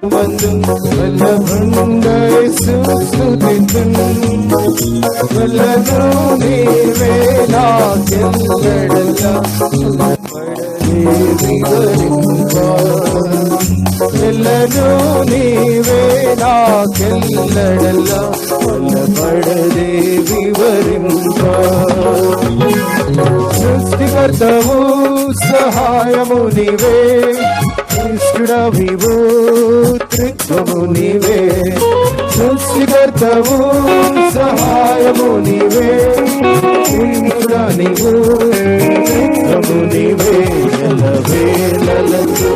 మందు వల్లభుండేసుస్తుతింతును నీవే నాకెల్లడలా ఎల్లను నీవే నాకెల్లడలా వల్లపడదే వివరింప సృష్టికర్తవు సహాయము నీవే ఇష్టడవివు త్రిత్వము నీవే సృష్టికర్తవు సహాయము నీవే నీవు త్రిత్వము నీవే ఎల్లవేళలందు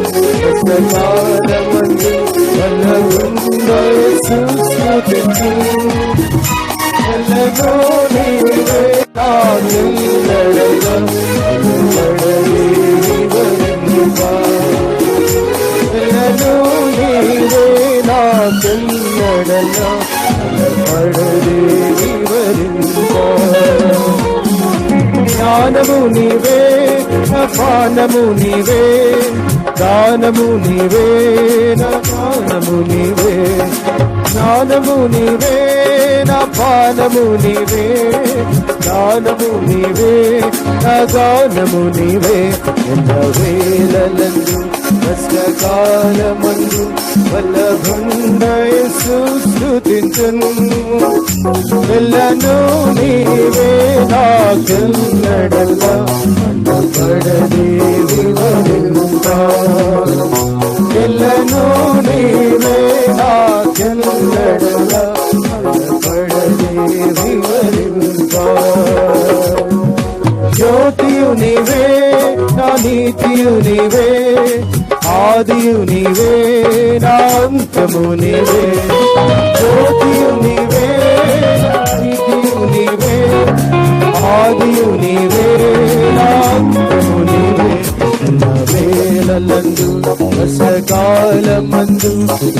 కష్టకాలమందు వల్లభుండేసుస్తుతింతును ఎల్లనూ నీవే నాకెల్లడలా వల్లపడదే వివరింప ఎల్లనూ నీవే నాకెల్లడలా వల్లపడదే వివరింప జ్ఞానము నీవే అపానము నీవే దానము నీవే దానము నీవే జ్ఞానము నీవే పానము నీవే దానము నీవే గానము నీవే ఎల్లవేళలందు కష్టకాలమందు వల్లభుండేసుస్తుతింతును ఎల్లను నీవే నాకెల్లడలా వల్లపడదే వివరింప ఎల్లను నీవే నాకెల్లడలా వల్లపడదే వివరింప జ్యోతియు నీవే నా నీతియు నీవే ఆదియు నీవే నా అంతము నీవే జ్యోతియు నీవే నా నీతియు నీవే ఆదియు నీవే నా అంతము నీవే ఎల్లవేళలందు కష్టకాలమందు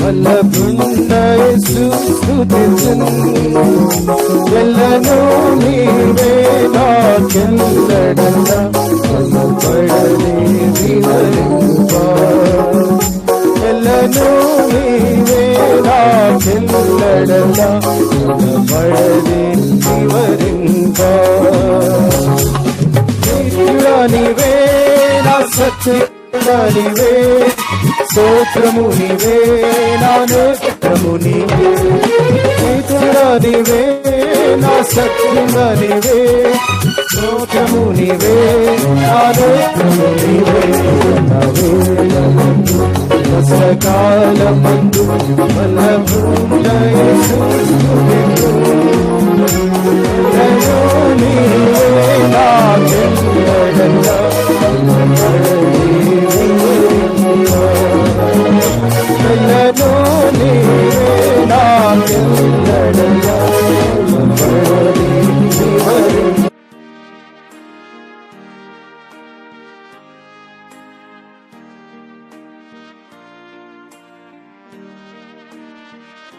వల్లభుండేసుస్తుతింతును ఎల్లను నీవే నాకెల్లడలా వల్లపడదే వివరింప ఎల్లను నీవే నాకెల్లడలా వల్లపడదే వివరింప నీవే నా సత్యముగా నీవే స్తోత్రము నీవే నా నేత్రము నీవే నీవే నా సత్యముగా నీవే స్తోత్రము నీవే నా నేత్రము నీవే కష్టకాలమందు వల్లభుండేసుస్తుతింతును నీవే నాకెల్లడలా ఎల్లను నీవే నాకెల్లడలా వల్లపడదే వివరింప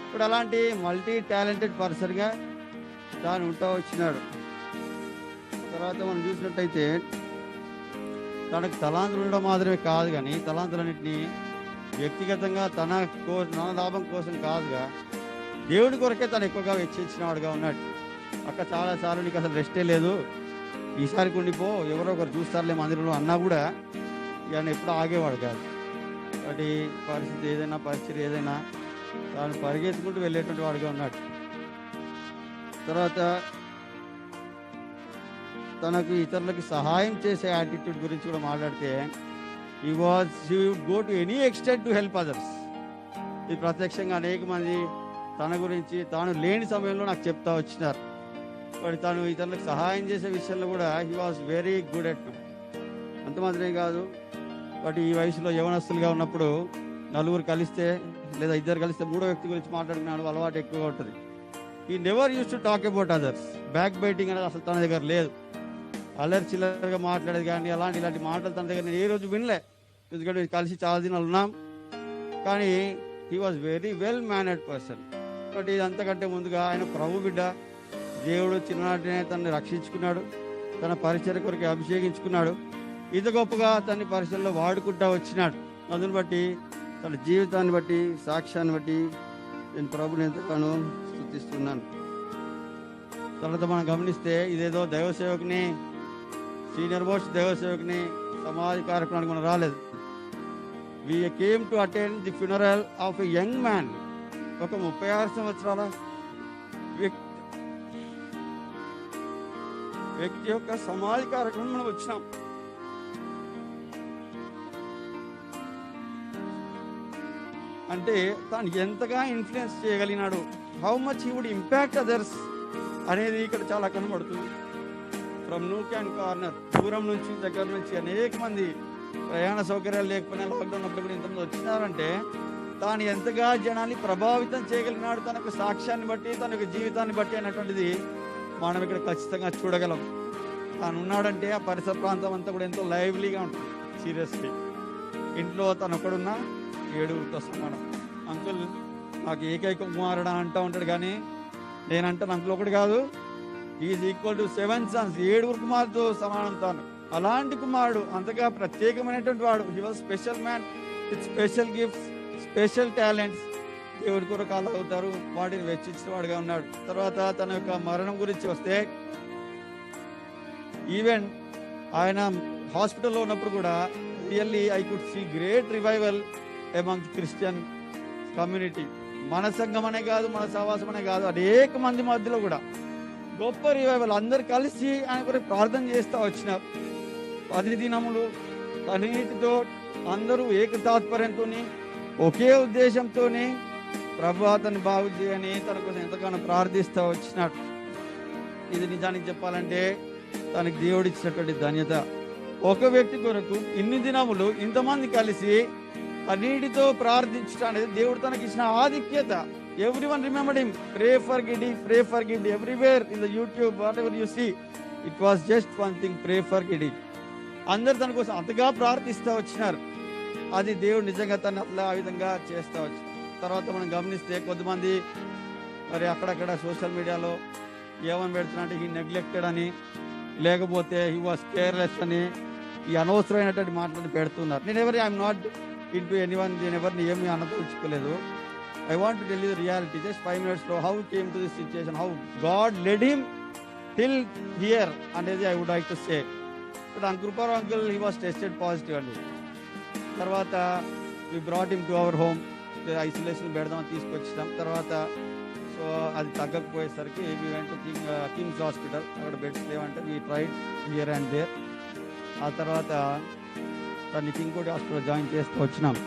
ఇప్పుడు అలాంటి మల్టీ టాలెంటెడ్ పర్సన్గా తాను ఉంటా వచ్చినాడు. తర్వాత మనం చూసినట్టయితే తనకు తలాంతులు ఉండడం మాత్రమే కాదు, కానీ తలాంతులన్నింటినీ వ్యక్తిగతంగా తన లాభం కోసం కాదుగా దేవుడి కొరకే తను ఎక్కువగా వెచ్చించిన వాడుగా ఉన్నాడు. అక్క చాలాసార్లు నీకు అసలు రెస్టే లేదు, ఈసారికి ఉండిపో, ఎవరో ఒకరు చూస్తారులే మందిరంలో అన్నా కూడా ఆయన ఎప్పుడు ఆగేవాడు కాదు. వాటి పరిస్థితి ఏదైనా తాను పరిగెత్తుకుంటూ వెళ్ళేటువంటి వాడుగా ఉన్నాడు. తర్వాత తనకు ఇతరులకు సహాయం చేసే యాటిట్యూడ్ గురించి కూడా మాట్లాడితే he would go to any extent to help others. ఇది ప్రత్యక్షంగా అనేక మంది తన గురించి తాను లేని సమయంలో నాకు చెప్తా వచ్చినారు. వాడు తాను ఇతరులకు సహాయం చేసే విషయంలో కూడా he was very good at it. అంత మాత్రమే కాదు, వాటి ఈ వయసులో యవనస్తులుగా ఉన్నప్పుడు నలుగురు కలిస్తే లేదా ఇద్దరు కలిస్తే మూడో వ్యక్తి గురించి మాట్లాడుకున్నాడు అలవాటు ఎక్కువగా ఉంటుంది. ఈ never use to talk about others. Back biting అనేది అసలు తన దగ్గర లేదు. అల్లరి చిల్లరగా మాట్లాడేది కానీ ఇలాంటి మాటలు తన దగ్గర నేను ఏ రోజు వినలే. ఎందుకంటే కలిసి చాలా దినాలు ఉన్నాం, కానీ he was very well mannered person. But ఇదంతకంటే ముందుగా ఆయన ప్రభు బిడ్డ, దేవుడు చిన్ననాటినే తనని రక్షించుకున్నాడు, తన పరిచర్య కొరకు అభిషేకించుకున్నాడు, ఇంత గొప్పగా తన పరిచర్యలో వాడుకుంటా వచ్చినాడు. అందుని బట్టి తన జీవితాన్ని బట్టి, సాక్ష్యాన్ని బట్టి నేను ప్రభుని ఎంతగానో స్తుతిస్తున్నాను. తర్వాత మనం గమనిస్తే ఇదేదో దైవ సేవకుని, సీనియర్ మోస్ట్ దైవ సేవకుని సమాధి కార్యక్రమానికి మనం రాలేదు. We came to attend the funeral of a young man. ఒక 36 సంవత్సరాల వ్యక్తి యొక్క సమాధి కార్యక్రమం మనం వచ్చినాం. అంటే తాను ఎంతగా ఇన్ఫ్లుయెన్స్ చేయగలిగినాడు, how much he would impact others అనేది ఇక్కడ చాలా కనబడుతుంది. ఫ్రమ్ నూక్ అండ్ కార్నర్, దూరం నుంచి దగ్గర నుంచి అనేక మంది, ప్రయాణ సౌకర్యాలు లేకపోయినా లాక్డౌన్ అప్పుడు కూడా ఇంతమంది వచ్చినారంటే తాను ఎంతగా జనాన్ని ప్రభావితం చేయగలిగినాడు తనకు సాక్ష్యాన్ని బట్టి, తనకు జీవితాన్ని బట్టి అనేటువంటిది మనం ఇక్కడ ఖచ్చితంగా చూడగలం. తాను ఉన్నాడంటే ఆ పరిసర ప్రాంతం అంతా కూడా ఎంతో లైవ్లీగా ఉంటుంది. సీరియస్లీ ఇంట్లో తను ఒకడున్నా 7 సమానం. అంకుల్ నాకు ఏకైక కుమారుడు అంటూ ఉంటాడు, కానీ నేనంటాను అంకుల్ ఒకటి కాదు, ఈజ్ ఈక్వల్ టు 7 sons, 7 కుమారుతో సమానం తాను. అలాంటి కుమారుడు, అంతగా ప్రత్యేకమైనటువంటి వాడు. He was special man with special gifts, special talents. దేవుడి కొరకు అలా అవుతారు, వాటిని వెచ్చించిన వాడుగా ఉన్నాడు. తర్వాత తన యొక్క మరణం గురించి వస్తే, ఈవెన్ ఆయన హాస్పిటల్లో ఉన్నప్పుడు కూడా really I could see great revival among Christian community. మన సంఘం అనే కాదు, మన సహవాసం అనే కాదు, అనేక మంది మధ్యలో కూడా గొప్ప రివైవల్. అందరు కలిసి ఆయన కొరకు ప్రార్థన చేస్తూ వచ్చినారు. 10 దినములు అన్నిటితో అందరూ ఏకతాత్పర్యంతో, ఒకే ఉద్దేశంతో ప్రభు అతన్ని బాగు చేయని తన కోసం ఎంతగానో ప్రార్థిస్తూ వచ్చినాడు. ఇది నిజానికి చెప్పాలంటే తనకి దేవుడిచ్చినటువంటి ధన్యత. ఒక వ్యక్తి కొరకు ఇన్ని దినములు ఇంతమంది కలిసి అన్నిటితో ప్రార్థించడం అనేది దేవుడు తనకి ఇచ్చిన ఆధిక్యత. Everyone remembered him. Pray for Giddi, pray for Giddi. Everywhere in the YouTube, what ever you see, it was just one thing, pray for Giddi. అందరు తన కోసం అంతగా ప్రార్థిస్తూ వచ్చినారు. అది దేవుడు నిజంగా తను అట్లా ఆ విధంగా చేస్తూ వచ్చినారు. తర్వాత మనం గమనిస్తే కొంతమంది మరి అక్కడక్కడ సోషల్ మీడియాలో ఏమని పెడుతున్నా, హీ నెగ్లెక్టెడ్ అని, లేకపోతే హీ వాస్ కేర్లెస్ అని, ఈ అనవసరమైనటువంటి మాటలను పెడుతున్నారు. I'm not in to anyone, నేను ఎవరిని ఏమీ అనదలుచుకోలేదు. I want to tell you the reality. Just 5 minutes లో how came to this situation, how God led him till here అనేది I would like to say. But Kriparao uncle he was tested positive అండి. తర్వాత we brought him to our home. Isolation పెడదామని తీసుకొచ్చినాం. తర్వాత so అది తగ్గకపోయేసరికి we went to KIMS hospital. అక్కడ beds లేవంటే we tried here and there. ఆ తర్వాత దాన్ని ఇంకోటి హాస్పిటల్ జాయిన్ చేస్తూ వచ్చినాం.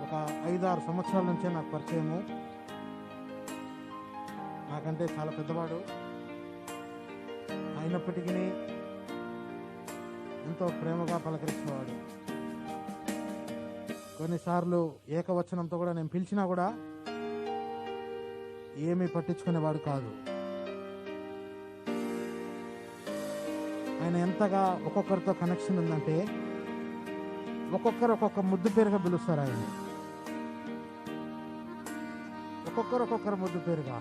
ఒక 5-6 సంవత్సరాల నుంచే నాకు పరిచయము. నాకంటే చాలా పెద్దవాడు అయినప్పటికీ ఎంతో ప్రేమగా పలకరించేవాడు. కొన్నిసార్లు ఏకవచనంతో కూడా నేను పిలిచినా కూడా ఏమీ పట్టించుకునేవాడు కాదు. ఆయన ఎంతగా ఒక్కొక్కరితో కనెక్షన్ ఉందంటే ఒక్కొక్కరు ఒక్కొక్క ముద్దు పేరుగా పిలుస్తారు. ఆయన ఒక్కొక్కరు ముద్దు పేరుగా.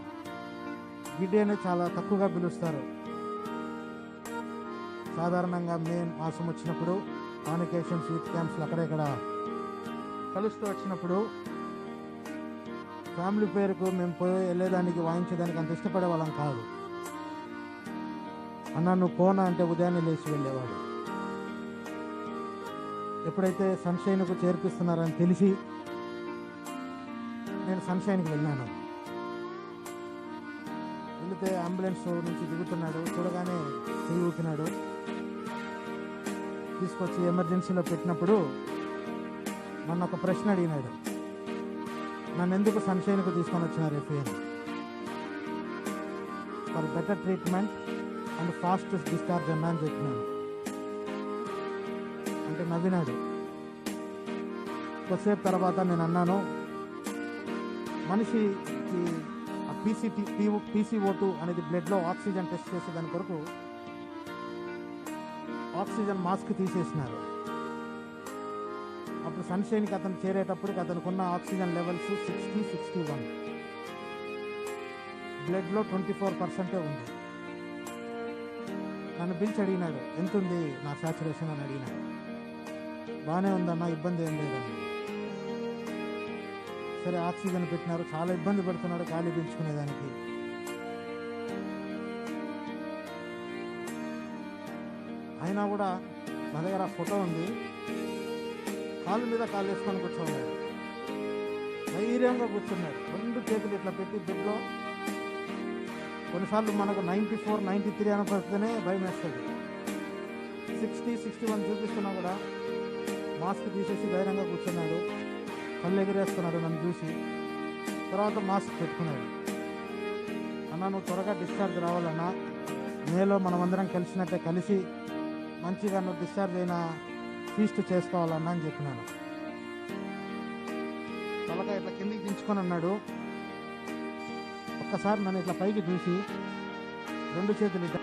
గిడ్డి అని చాలా తక్కువగా పిలుస్తారు. సాధారణంగా మే మాసం వచ్చినప్పుడు కాన్వకేషన్స్, యూత్ క్యాంప్స్లో అక్కడెక్కడ కలుస్తూ వచ్చినప్పుడు ఫ్యామిలీ పేరుకు మేము పోయి వెళ్ళేదానికి, వాయించేదానికి అంత ఇష్టపడే వాళ్ళం కాదు. అన్న నువ్వు పోనా అంటే ఉదయాన్నే లేచి వెళ్ళేవాడు. ఎప్పుడైతే సన్షైన్కు చేర్పిస్తున్నారని తెలిసి నేను సన్షైన్కి వెళ్ళాను. వెళితే అంబులెన్స్ నుంచి దిగుతున్నాడు. చూడగానే చెయ్యి ఊపినాడు. తీసుకొచ్చి ఎమర్జెన్సీలో పెట్టినప్పుడు నన్ను ఒక ప్రశ్న అడిగినాడు, నన్ను ఎందుకు సన్షైన్కు తీసుకొని వచ్చినారు ఎఫ్ఏ అని. For better treatment and fastest discharge అన్నా అని చెప్పినాను. అంటే నవ్వినాడు. కొద్దిసేపు తర్వాత నేను అన్నాను, మనిషికి ఆ పీసీఓ2 అనేది బ్లడ్లో ఆక్సిజన్ టెస్ట్ చేసేదాని కొరకు ఆక్సిజన్ మాస్క్ తీసేసినారు. అప్పుడు సన్షైన్కి అతను చేరేటప్పటికి అతనికి ఉన్న ఆక్సిజన్ లెవెల్స్ 60-61, బ్లడ్లో 24% ఉంది. నన్ను పిలిచి అడిగినాడు, ఎంత ఉంది నా సాచురేషన్ అని అడిగినాడు. బాగానే ఉందన్న, ఇబ్బంది ఏం లేదన్న. సరే ఆక్సిజన్ పెట్టినారు, చాలా ఇబ్బంది పడుతున్నాడు గాలి పీల్చుకునేదానికి. అయినా కూడా నా దగ్గర ఫోటో ఉంది, కాలు మీద కాలు వేసుకొని కూర్చోన్నాడు, ధైర్యంగా కూర్చున్నాడు, 2 చేతులు ఇట్లా పెట్టి బెడ్లో. కొన్నిసార్లు మనకు 94-93 అనపడితేనే భయం వేస్తుంది. 60-61 చూపిస్తున్నా కూడా మాస్క్ తీసేసి ధైర్యంగా కూర్చున్నాడు, కళ్ళు ఎగిరేస్తున్నాడు నన్ను చూసి. తర్వాత మాస్క్ పెట్టుకున్నాడు. అన్న నువ్వు త్వరగా డిశ్చార్జ్ రావాలన్నా, మేలో మనమందరం కలిసినట్టే కలిసి మంచిగా నువ్వు డిశ్చార్జ్ అయినా ఫీస్ట్ చేసుకోవాలన్నా అని చెప్పినాను. తలకాయ ఇట్లా కిందికి దించుకొని అన్నాడు. ఒక్కసారి నన్ను ఇట్లా పైకి చూసి 2 చేతులు ఇట్లా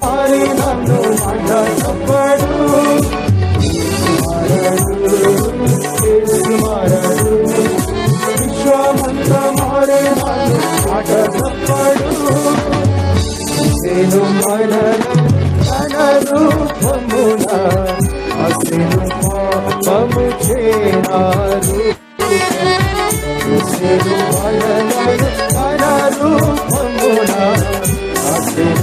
మారి నన్ను మాట చెప్పడు, మారడు విశ్వమంత మారి నన్ను మాట చెప్పడు. నేను మనరు రూపమున అసలు పాపము చేరారు. మనరు రూపమున అసలు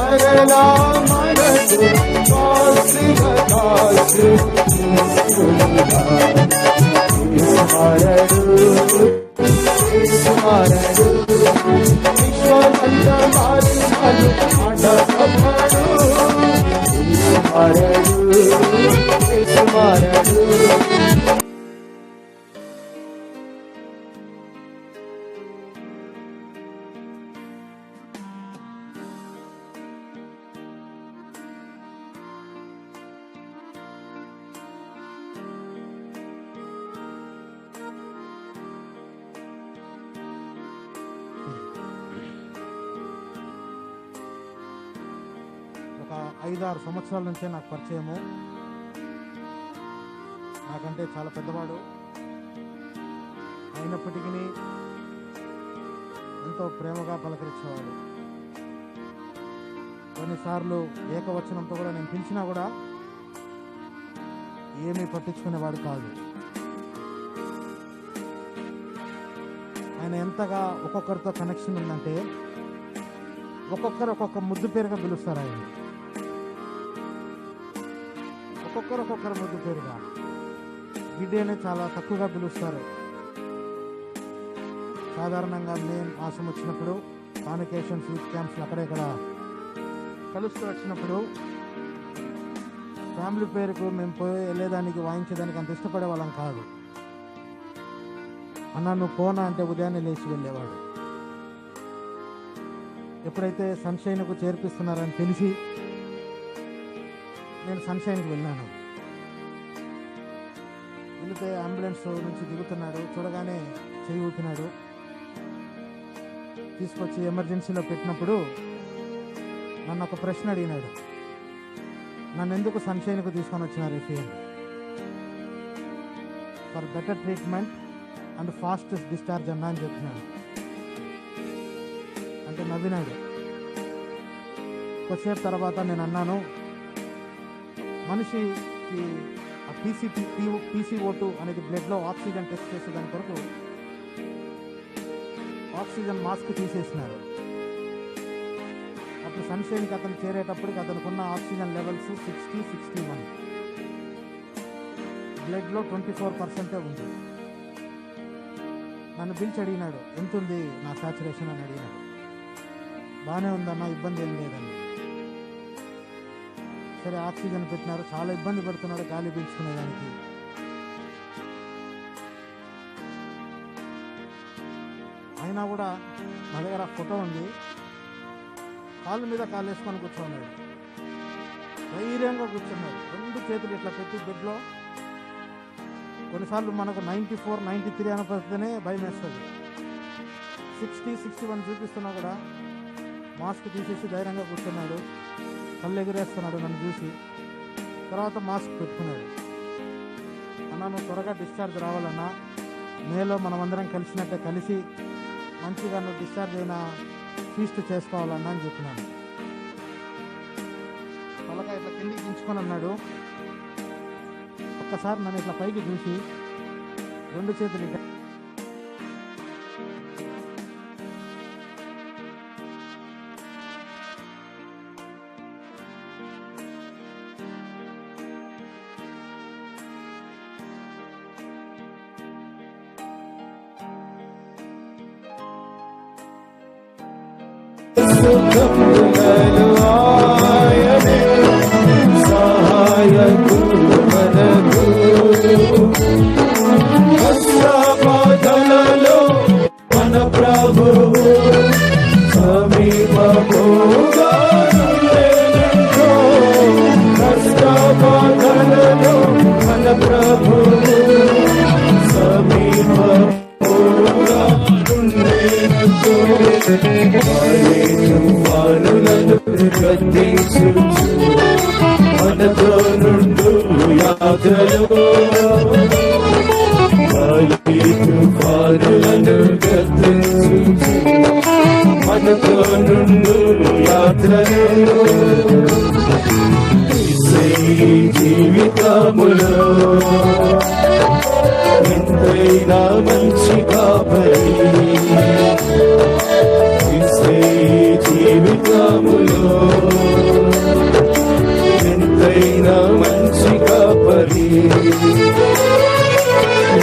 మరలా మనసు మరలా మనసు మారడు విశ్వమంత మారి మాట చెప్పడు. మారడు ఒక 5-6 సంవత్సరాల నుంచే నాకు పరిచయము. నాకంటే చాలా పెద్దవాడు అయినప్పటికీ ఎంతో ప్రేమగా పలకరించేవాడు. కొన్నిసార్లు ఏకవచనంతో కూడా నేను పిలిచినా కూడా ఏమీ పట్టించుకునేవాడు కాదు. ఆయన ఎంతగా ఒక్కొక్కరితో కనెక్షన్ ఉందంటే ఒక్కొక్కరు ఒక్కొక్క ముద్దు పేరుగా పిలుస్తారు. ఆయన ఒక్కొక్కరు ముద్దు పేరుగా, గిడ్డి అనేది చాలా తక్కువగా పిలుస్తారు. సాధారణంగా మేము మాసం వచ్చినప్పుడు కాన్వకేషన్స్, యూత్ క్యాంప్స్ అక్కడ ఇక్కడ కలుస్తూ వచ్చినప్పుడు ఫ్యామిలీ పేరుకు మేము పోయి వెళ్ళేదానికి వాయించేదానికి అంత ఇష్టపడే వాళ్ళం కాదు. అన్న నువ్వు పోనా అంటే ఉదయాన్నే లేచి వెళ్ళేవాడు. ఎప్పుడైతే సన్షైన్కు చేర్పిస్తున్నారని తెలిసి నేను సన్షైన్కి వెళ్ళాను. వెళితే అంబులెన్స్ నుంచి దిగుతున్నాడు, చూడగానే చెయ్యి ఊపినాడు. తీసుకొచ్చి ఎమర్జెన్సీలో పెట్టినప్పుడు నన్ను ఒక ప్రశ్న అడిగినాడు, నన్ను ఎందుకు సన్షైన్కు తీసుకొని వచ్చినారు FA for better treatment and fast discharge అన్నా అని చెప్పినాడు. అంటే నవ్వినాడు. కొద్దిసేపు తర్వాత నేను అన్నాను, మనిషికి ఆ PCO2 అనేది బ్లడ్లో ఆక్సిజన్ టెస్ట్ చేసే దాని కొరకు ఆక్సిజన్ మాస్క్ తీసేసినారు. అప్పుడు సన్షైన్కి అతను చేరేటప్పటికి అతనుకున్న ఆక్సిజన్ లెవెల్స్ 60-61, బ్లడ్లో 24% ఉంది. నన్ను పిలిచి అడిగినాడు, ఎంత ఉంది నా సాచురేషన్ అని అడిగినాడు. బాగానే ఉందన్న, ఇబ్బంది ఏం లేదండి. సరే ఆక్సిజన్ పెట్టినారు. చాలా ఇబ్బంది పడుతున్నాడు గాలి పీల్చుకునేదానికి. అయినా కూడా నా దగ్గర ఫోటో ఉంది. కాళ్ళ మీద కాళ్ళు వేసుకొని కూర్చున్నాడు, ధైర్యంగా కూర్చున్నాడు. 2 చేతులు ఇట్లా పెట్టి బెడ్లో. కొన్నిసార్లు మనకు 94-93 అనపడితేనే భయం వేస్తుంది. 60-61 చూపిస్తున్నా కూడా మాస్క్ తీసేసి ధైర్యంగా కూర్చున్నాడు. కళ్ళు ఎగిరేస్తున్నాడు నన్ను చూసి. తర్వాత మాస్క్ పెట్టుకున్నాడు. అన్నా నువ్వు త్వరగా డిశ్చార్జ్ రావాలన్నా, మేలో మనమందరం కలిసినట్టే కలిసి మంచిగా నువ్వు డిశ్చార్జ్ అయిన ఫీస్ట్ చేసుకోవాలన్నా అని చెప్పినాను. తలగా ఇట్లా కిందికి దించుకొని అన్నాడు. ఒక్కసారి నన్ను ఇట్లా పైకి చూసి 2 చేతులు ఇట్లా సుఖములలో ఆయనే సహాయకుడు మనకు. కష్టబాధలలో మన ప్రభువు సమీపముగా ఉండెనంటో. కష్టబాధలలో మన ప్రభువు సమీపముగా ఉండెనంటో. తుఫానులను గద్దించు మనతో నుండు యాత్రలో. తుఫానులను గద్దించు మనతో నుండు యాత్రలో. జీవితములో ఎంతైనా మంచి కాపరి, జీవితములో ఎంతైనా మంచి కాపరి.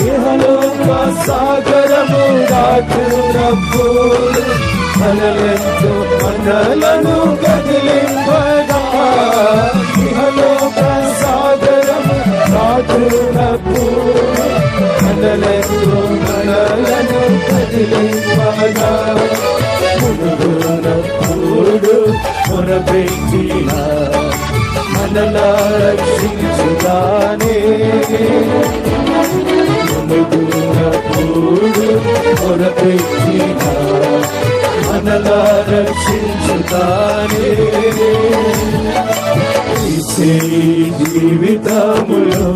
ఇహలోక సాగరము దాటునప్పుడు మనలెంతో మనలను కదిలింపగా. ఇహలోక సాగరము దాటునప్పుడు మనలెంతో మనలను కదిలింపగా. మునుగునప్పుడు మొరపెట్టిన మనలా రక్షించుగానే. మునుగునప్పుడు మొరపెట్టిన మనలా రక్షించుగానే. జీవితములో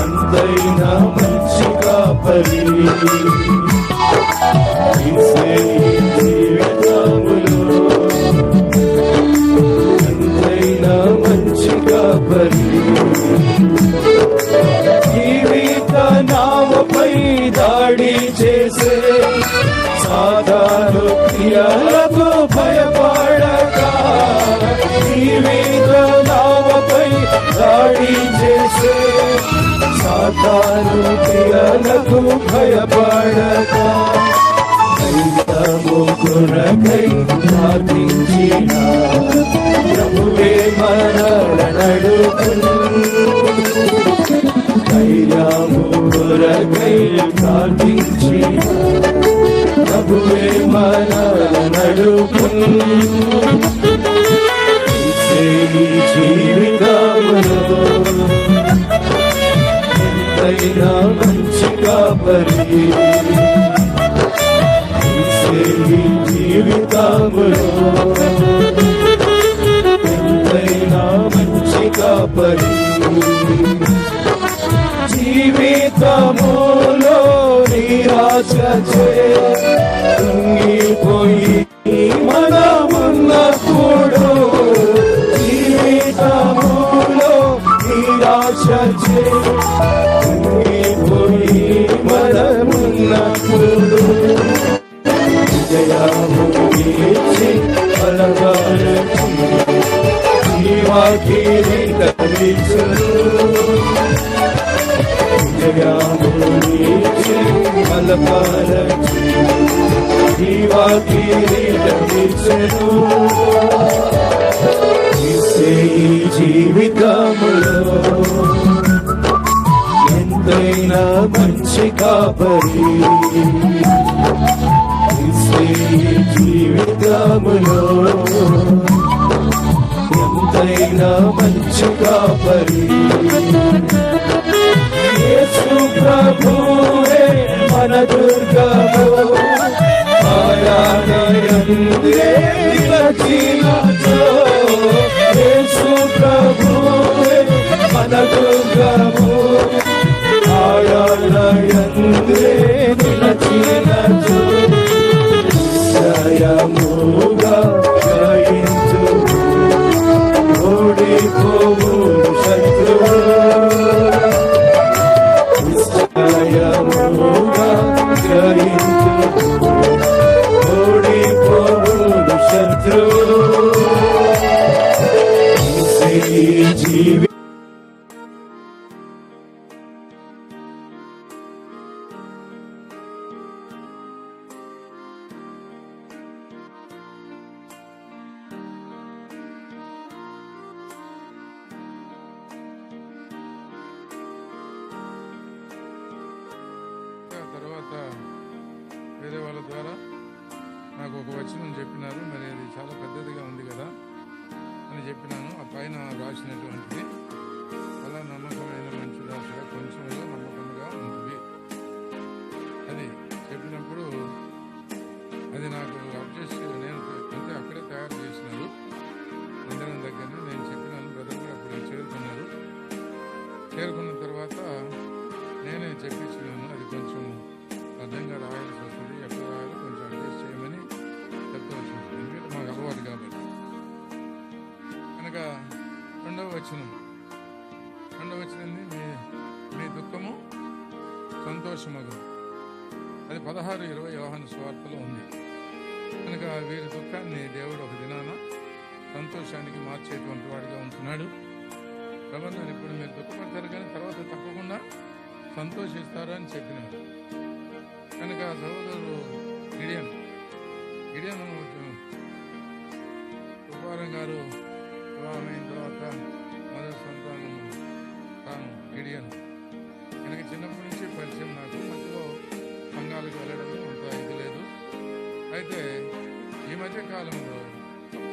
ఎంతైనా మంచి కాపరి, జీవితములో ఎంతైనా మంచి కాపరి. జీవిత నావపై దాడి చేసే సాధారణ క్రియలకు భయపడక. జీవిత నావపై దాడి చేసే సాధారణ క్రియలకు భయపడక. దైవము కొరకై ప్రార్థించిన ప్రభువే మనలను. ధైర్యము కొరకై ప్రార్థించిన ప్రభువే మనలను. జీవితములో ఎంతైనా మంచి కాపరి, జీవితములో ఎంతైనా మంచి కాపరి. జీవితములో నిరాశ కుంగిపోయి మనమున్నప్పుడు. జీవితములో చచ్చే పోయి మనమున్నప్పుడు జయము ఇచ్చి బలపరచి జీవకిరీటమిచ్చును జయము ఇచ్చి బలపరచి జీవకిరీటమిచ్చును ఈ జీవితములో ఎంతైనా మంచి కాపరి ఈ జీవితములో ఎంతైనా మంచి కాపరి యేసు ప్రభువే మన దుర్గము ఆరాధయందే నిలచినచో యేసు ప్రభువే మన దుర్గము ఆరాధయందే నిలచినచో జయముగా జయించు ఓడిపోవు శత్రువు జయముగా జయించు ఓడిపోవు శత్రువు జీవి తర్వాత వేరే వాళ్ళ ద్వారా నాకు ఒక వచనం చెప్పినారు. మరి అది చాలా పెద్దదిగా ఉంది కదా అని చెప్పినాను. ఆ పైన రాసినటువంటిది అలా నమ్మకమైన మంచి దాసుగా కొంచెంలో నమ్మకంగా ఉంటుంది అది చెప్పినప్పుడు అది నాకు అడ్జస్ట్ నేను అంటే అక్కడే తయారు చేసినారు మందిరం దగ్గరనే. నేను చెప్పినాను, బ్రదర్ కూడా అప్పుడు చేరుకున్నారు. చేరుకున్న తర్వాత నేనే చెప్పించినాను. అది కొంచెం అర్థంగా రాయాల్సి వస్తుంది, ఎక్కడ రాయాలో కొంచెం అడ్జస్ట్ చేయమని చెప్తూ వచ్చినాను. ఎందుకంటే మాకు అలవాటు కాబట్టి. కనుక రెండవ వచనం మీ దుఃఖము సంతోషమగు. అది 16:20 యోహాను సువార్తలో ఉంది. కనుక వీరి దుఃఖాన్ని దేవుడు ఒక దినాన సంతోషానికి మార్చేటువంటి వాడిగా ఉంటున్నాడు. ప్రభుత్వం ఇప్పుడు మీరు దుఃఖపడతారు కానీ తర్వాత తప్పకుండా సంతోషిస్తారు అని చెప్పినాడు. కనుక సహోదరుడు గిడియన్ ఉపవారం గారు వివాహమైన తర్వాత మొదటి సంతానం తాను గిడియన్. కనుక చిన్నప్పటి నుంచి పరిచయం నాకు. మధ్యలో సంఘాలకు వెళ్ళడము అంత ఇది లేదు. అయితే ఈ మధ్య కాలంలో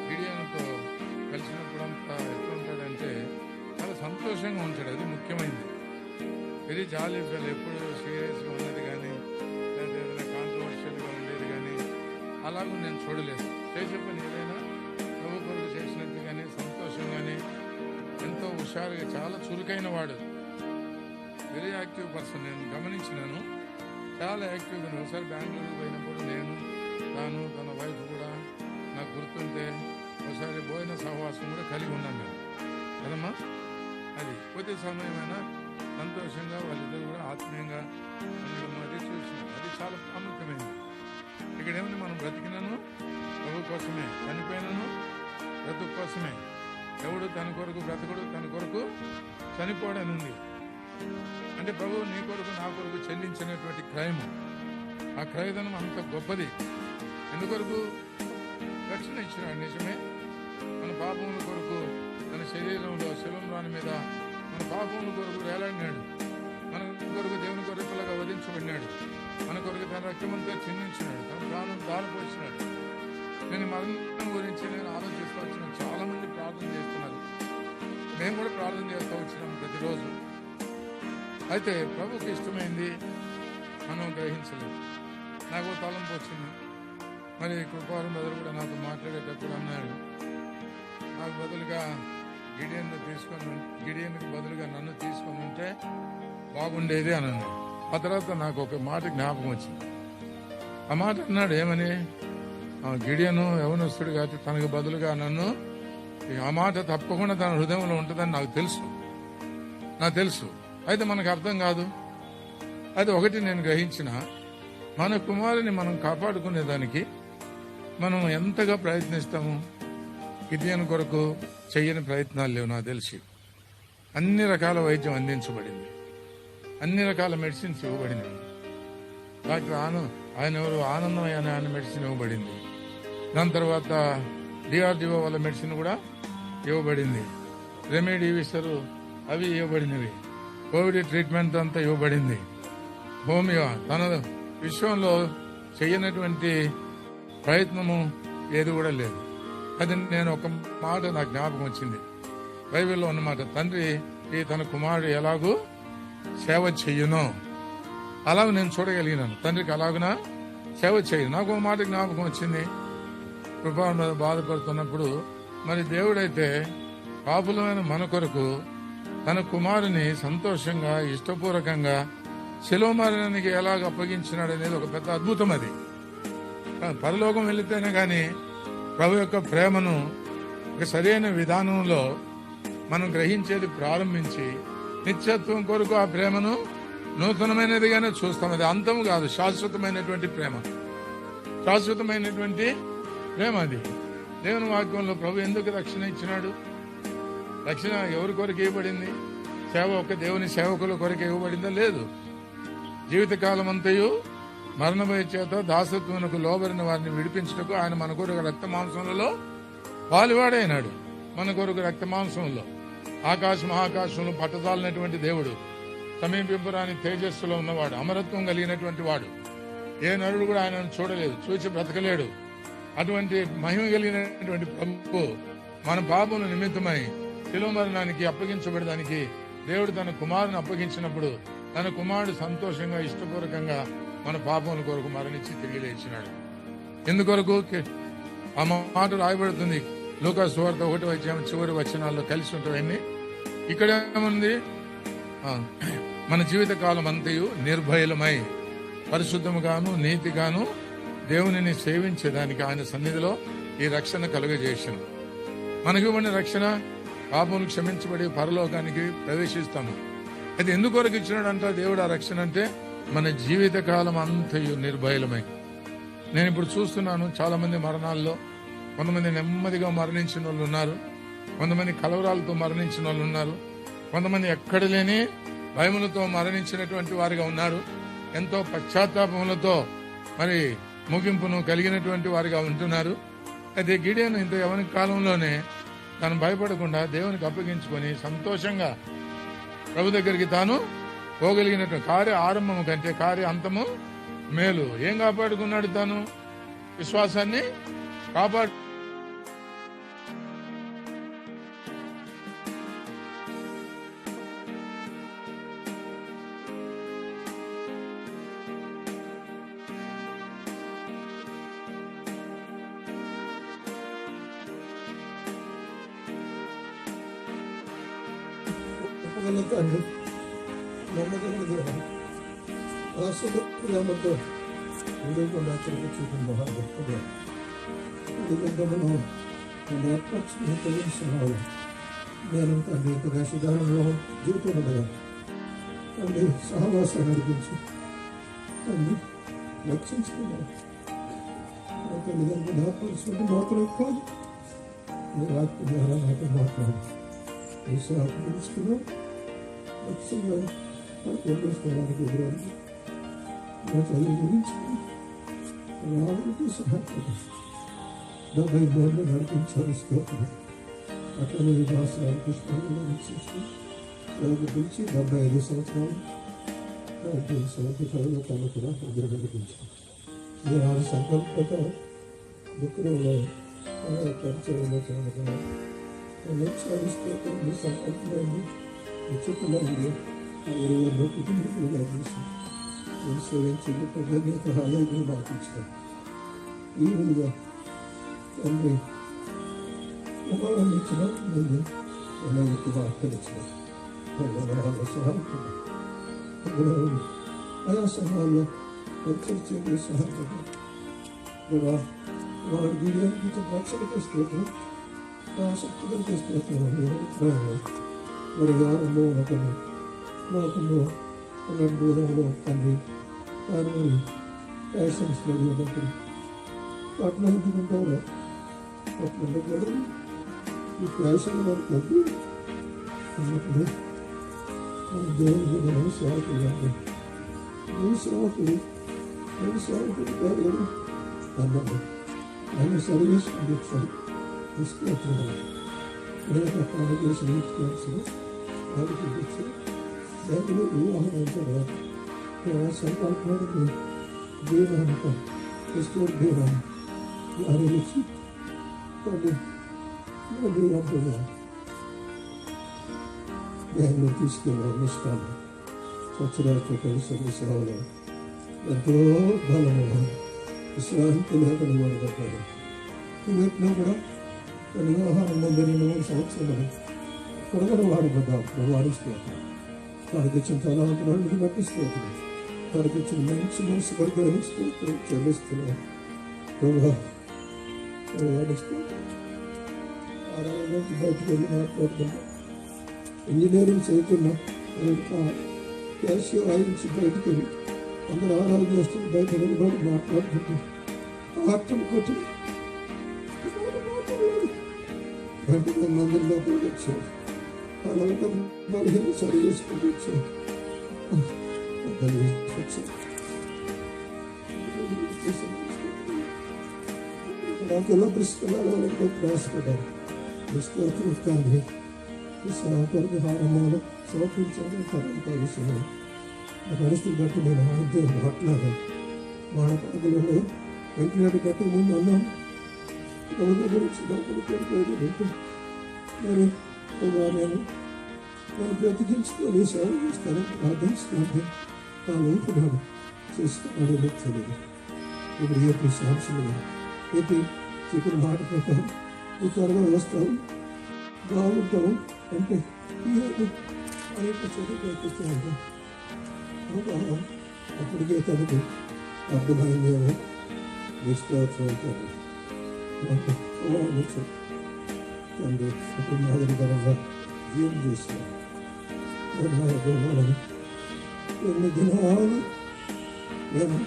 గిడియన్తో కలిసినప్పుడు అంతా ఎట్లుంటాడంటే చాలా సంతోషంగా ఉంటాడు. అది ముఖ్యమైనది. వెరీ జాలీ ఫెల్. ఎప్పుడు సీరియస్గా ఉన్నది కానీ లేదా ఏదైనా కాంట్రవర్షియల్గా ఉండేది కానీ అలాగూ నేను చూడలేదు. చేసే పని ఏదైనా ప్రభు కొరకు చేసినట్టు కానీ సంతోషంగానే ఎంతో హుషారుగా చాలా చురుకైన వాడు. Very active person. నేను గమనించినాను, చాలా యాక్టివ్గా. ఒకసారి బెంగళూరుకి పోయినప్పుడు నేను తాను తన వైఫ్ కూడా నాకు గుర్తుంటే ఒకసారి భోజన సహవాసం కూడా కలిగి ఉన్నాను నేను కదమ్మా. అది కొద్ది సమయమైనా సంతోషంగా వాళ్ళిద్దరు కూడా ఆత్మీయంగా ఉండడం అది చూసినాను. అది చాలా ప్రాముఖ్యమైనది. ఇక్కడేముంది, మనం బ్రతికినాను ప్రభు కోసమే, చనిపోయినాను బ్రతుకు కోసమే. ఎవడు తన కొరకు బ్రతకుడు, తన కొరకు చనిపోవడం ఉంది. అంటే ప్రభువు నీ కొరకు నా కొరకు చెల్లించినటువంటి క్రయము, ఆ క్రయధనం అంత గొప్పది. ఎందుకొరకు రక్షణ ఇచ్చినాడు. నిజమే, మన పాపముల కొరకు తన శరీరంలో శిలంరాని మీద మన పాపముల కొరకు వేలాడినాడు. మన కొరకు దేవుని కొరకులాగా వధించబడినాడు. మన కొరకు తన రక్తమంతా చిందించినాడు, తన ప్రాణం దారిపోసినాడు. నేను మరణం గురించి నేను ఆలోచిస్తూ వచ్చినాను. చాలా మంది ప్రార్థన చేస్తున్నారు, మేము కూడా ప్రార్థన చేస్తూ వచ్చినాం ప్రతిరోజు. అయితే ప్రభుకి ఇష్టమైంది మనం గ్రహించలేము. నాకు తలంపు వచ్చింది. మరి కృపారం బదులు కూడా నాతో మాట్లాడేటప్పుడు అన్నాడు, నాకు బదులుగా గిడియన్కి బదులుగా నన్ను తీసుకొని ఉంటే బాగుండేది అని అన్నాడు. ఆ తర్వాత నాకు ఒక మాట జ్ఞాపకం వచ్చింది. ఆ మాట అన్నాడు, ఏమని, గిడియను యవనస్తుడు కాబట్టి తనకు బదులుగా నన్ను, ఆ మాట తప్పకుండా తన హృదయంలో ఉంటుందని నాకు తెలుసు. నాకు తెలుసు. అయితే మనకు అర్థం కాదు. అది ఒకటి నేను గ్రహించిన, మన కుమారుని మనం కాపాడుకునేదానికి మనం ఎంతగా ప్రయత్నిస్తాము. గిద్యోను కొరకు చెయ్యని ప్రయత్నాలు లేవు నాకు తెలిసి. అన్ని రకాల వైద్యం అందించబడింది, అన్ని రకాల మెడిసిన్స్ ఇవ్వబడినవి. డాక్టర్ ఆయన ఎవరు ఆనందమయ్య అనే ఆయన మెడిసిన్ ఇవ్వబడింది. దాని తర్వాత డిఆర్డిఓ వాళ్ళ మెడిసిన్ కూడా ఇవ్వబడింది. రెమెడీవిసరు అవి ఇవ్వబడినవి. కోవిడ్ ట్రీట్మెంట్ అంతా ఇవ్వబడింది. హోమియో తన విశ్వంలో చేయనటువంటి ప్రయత్నము ఏది కూడా లేదు. అది నేను ఒక మాట నాకు జ్ఞాపకం వచ్చింది, బైబిల్లో ఉన్నమాట. తండ్రి తన కుమారుడు ఎలాగూ సేవ చెయ్యను అలాగ నేను చూడగలిగినాను. తండ్రికి అలాగున సేవ చేయను. నాకు ఒక మాట జ్ఞాపకం వచ్చింది. కృపాను మీద బాధపడుతున్నప్పుడు మరి దేవుడైతే పాపులమైన మన కొరకు తన కుమారుని సంతోషంగా ఇష్టపూర్వకంగా శిలువ మరణానికి ఎలాగ అప్పగించినాడు అనేది ఒక పెద్ద అద్భుతం. అది పరలోకం వెళితేనే గాని ప్రభు యొక్క ప్రేమను ఒక సరైన విధానంలో మనం గ్రహించేది ప్రారంభించి నిత్యత్వం కొరకు ఆ ప్రేమను నూతనమైనదిగానే చూస్తాం. అది అంతము కాదు, శాశ్వతమైనటువంటి ప్రేమ. శాశ్వతమైనటువంటి ప్రేమ అది. దేవుని వాక్యంలో ప్రభు ఎందుకు రక్షణ ఇచ్చినాడు? రక్షణ ఎవరి కొరకు ఇవ్వబడింది? ఒక్క దేవుని సేవకుల కొరకు ఇవ్వబడిందా? లేదు. జీవితకాలం అంతయు మరణభయ చేత దాసత్వమునకు లోబడిన వారిని విడిపించుటకు ఆయన మన కొరకు రక్త మాంసములలో పాలువాడైనాడు. మన కొరకు రక్త మాంసంలో మహాకాశంలో పట్టదాలినటువంటి దేవుడు, సమీపింపరాని తేజస్సులో ఉన్నవాడు, అమరత్వం కలిగినటువంటి వాడు. ఏ నరుడు కూడా ఆయనను చూడలేదు, చూసి బ్రతకలేడు. అటువంటి మహిమ కలిగినటువంటి ప్రభు మన పాపముల నిమిత్తమై శిలువ మరణానికి అప్పగించబడడానికి దేవుడు తన కుమారుని అప్పగించినప్పుడు తన కుమారుడు సంతోషంగా ఇష్టపూర్వకంగా మన పాపముల కొరకు మరణించి తిరిగి లేచినాడు. ఎందుకొరకు? ఆ మాట రాయబడుతుంది లూకాసు సువార్త 1వ అధ్యాయం చివరి వచనాల్లో కలిసి ఉంటాయన్నీ. ఇక్కడ ఏముంది? మన జీవిత కాలం అంతయు నిర్భయలమై పరిశుద్ధముగాను నీతిగాను దేవునిని సేవించేదానికి ఆయన సన్నిధిలో ఈ రక్షణ కలుగజేసాను. మనకి ఇవ్వని రక్షణ, పాపములు క్షమించబడి పరలోకానికి ప్రవేశిస్తాము. అది ఎందుకొరకు ఇచ్చినాడంట దేవుడు ఆ రక్షణ అంటే? మన జీవిత కాలం అంతయు నిర్భయలమై. నేను ఇప్పుడు చూస్తున్నాను చాలా మంది మరణాల్లో, కొంతమంది నెమ్మదిగా మరణించిన వాళ్ళు ఉన్నారు, కొంతమంది కలవరాలతో మరణించిన వాళ్ళు ఉన్నారు, కొంతమంది ఎక్కడ లేని భయములతో మరణించినటువంటి వారిగా ఉన్నారు, ఎంతో పశ్చాత్తాపములతో మరి ముగింపును కలిగినటువంటి వారిగా ఉంటున్నారు. అయితే గిడియోను ఇంత యవన కాలంలోనే తను భయపడకుండా దేవునికి అప్పగించుకొని సంతోషంగా ప్రభు దగ్గరికి తాను పోగలిగినట్టు. కార్య ఆరంభము కంటే కార్య అంతము మేలు. ఏం కాపాడుకున్నాడు? తాను విశ్వాసాన్ని కాపాడు. తండ్రి, నమ్మకమైన దేవ, ఆశతో ప్రేమతో ఉండకుండా తిరిగి చూపిన మహా గొప్పగా నేను ఏర్పరచుకుని తెలిసినావు. నేను తండ్రి యొక్క వేషధారంలో జీవితం ఉండగా తండ్రి సహవాసాన్ని నడిపించి తండ్రి రక్షించుకున్నావు. తల్లిదండ్రులు ఏర్పరచుకుంటే మాత్రం కాదు, మీరు ఆత్మ ద్వారా నాతో మాట్లాడు తెలుసుకున్నావు. లక్ష్యంగా కొట్టేసుకోవడానికి ఎదురానికి నా తల్లి గురించి రావడానికి సహాయపడి 73 నడిపించారు. స్తోత్రం. అట్లనే ఈ దాసరాలు కృష్ణాలు పిలిచి 75 సంవత్సరాలు సంవత్సరాలు తను కూడా దగ్గర నడిపించారు. ఈ 6 సంకల్పత దుఃఖంలో పరిచయంలో చేయడం స్తోత్రం. సంకల్పండి ఉచితంగా 20 కుటుంబీకులుగా చేసి నేను సేవించింది ప్రజలకు హాయిగా మార్పించాను. ఈ విధంగా తండ్రి కుమారుని ఇచ్చిన ముందు అనేక వార్తలిచ్చిన సహాయపడి ఆయా సమయాల్లో పరిచయం సహాయపడి వారి గిరియానికి రక్షణ చేస్తూ ఆసక్తిగా చేస్తున్న మరి ఆరంభం ఒకటి లోకంలో రెండు విధంలో తండ్రి వారు మరి ప్యాషన్స్ కలిగినప్పుడు వాటిని ఎందుకుంటారో వాటిని గడు ఈ ప్యాషన్ వరకు వద్దు అన్నప్పుడు మన దేవుని మనం సేవకులు కాదు నేను సేవకుడు కాదు అన్నాడు ఆయన సర్వీస్ అందించాడు తీసుకెళ్తున్నాడు అనేక కాంగ్రెగేషన్ ఇన్ఫ్లుయెన్స్లు వారికి చూపించి దానిలో వివాహం అయిన తర్వాత సంకల్పానికి దేవానికి క్రిస్టియన్ దేవాన్ని ఆరోగించి వాళ్ళు దేవంతో బ్యాంగ్లో తీసుకెళ్ళారు నిష్కాలు స్వచ్ఛరాజు కలిసి సేవలు ఎంతో బలము విశ్రాంతి లేకుండా వాడుకుంటారు వీటిలో కూడా వివాహం 3 సంవత్సరాలు ఇక్కడ కూడా వాడుకుంటాం వాడిస్తూ వాడికి ఇచ్చిన తలాంతరానికి పట్టిస్తూ వాడికి ఇచ్చిన మంచి మనసు వర్గానికి చెల్లిస్తున్నాం వాడిస్తూ ఆరోగ్యానికి బయటకు వెళ్ళి మాట్లాడుతున్నాం ఇంజనీరింగ్ చదువుతున్నాం క్యాషియో ఆయించి బయటకు వెళ్ళి అందరూ ఆరోగ్యం చేస్తుంది బయట నిలబడి మాట్లాడుకుంటాం ఆటం కొట్టి వెంటనే మందిర్ లోపలికి వచ్చాడు అలాగే బలహీన సరి చేసుకుంటూ వచ్చాడు నాకెలా బ్రిస్కెళ్ళాలంటే ప్రయాసపడ్డారు బ్రిస్కెల్ తండ్రి పరిహారమాలు సమర్పించాలని పరంపర విషయంలో ఆ పరిస్థితి బట్టి నేను ఆద్యం మాట్లాడాను మాట్లాడగలను వెంటనే గట్టి ముందు అన్నాను ఎవరి గురించి డబ్బులు మరి నేను బ్రతికించుకొని సేవ చేస్తాను ప్రార్థించుకోండి నా వైపునాడు చేసుకున్నాడు తెలియదు ఇప్పుడు ఏపీ సాంక్షులుగా ఏపీ చెప్పిన మాట ప్రకారం ఈ త్వరగా వస్తాం బాగుంటాం అంటే అనేక చదువు అప్పటికే తనకు అర్థమైందేమో నిష్ఠావుతాడు తండ్రి మాదిరికరంగా జీవం చేశాను ఎన్ని దినాలు నేను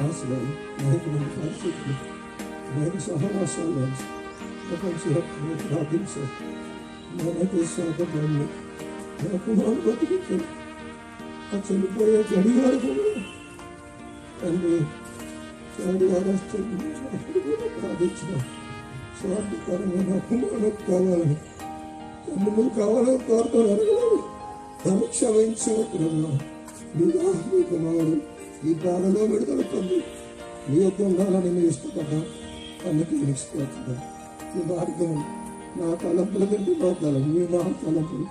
ఆశలు నాయకులను పరిస్థితులు నేను సహవాసాలు ప్రపంచంలో ప్రార్థించాను నేనైతే సాధనాన్ని నా కుమారుడు బతికించాను ఆ చనిపోయే గడియారు కూడా తండ్రి అప్పుడు కూడా ప్రార్థించిన స్వార్థకరంగా నా కుమారుడు కావాలని తండ్రి నువ్వు కావాలని కోరుతాను అడగలేదు నన్ను క్షమించవచ్చున్నా మీ కుమారుడు ఈ బాధలో విడుదల పొంది నీ యొక్క ఉండాలని నేను ఇష్టపడ్డా అందుకే నిష్పడుతున్నా ఈ మార్గం నా తలంపుల కంటే నా తలం మీ నా తలంపులు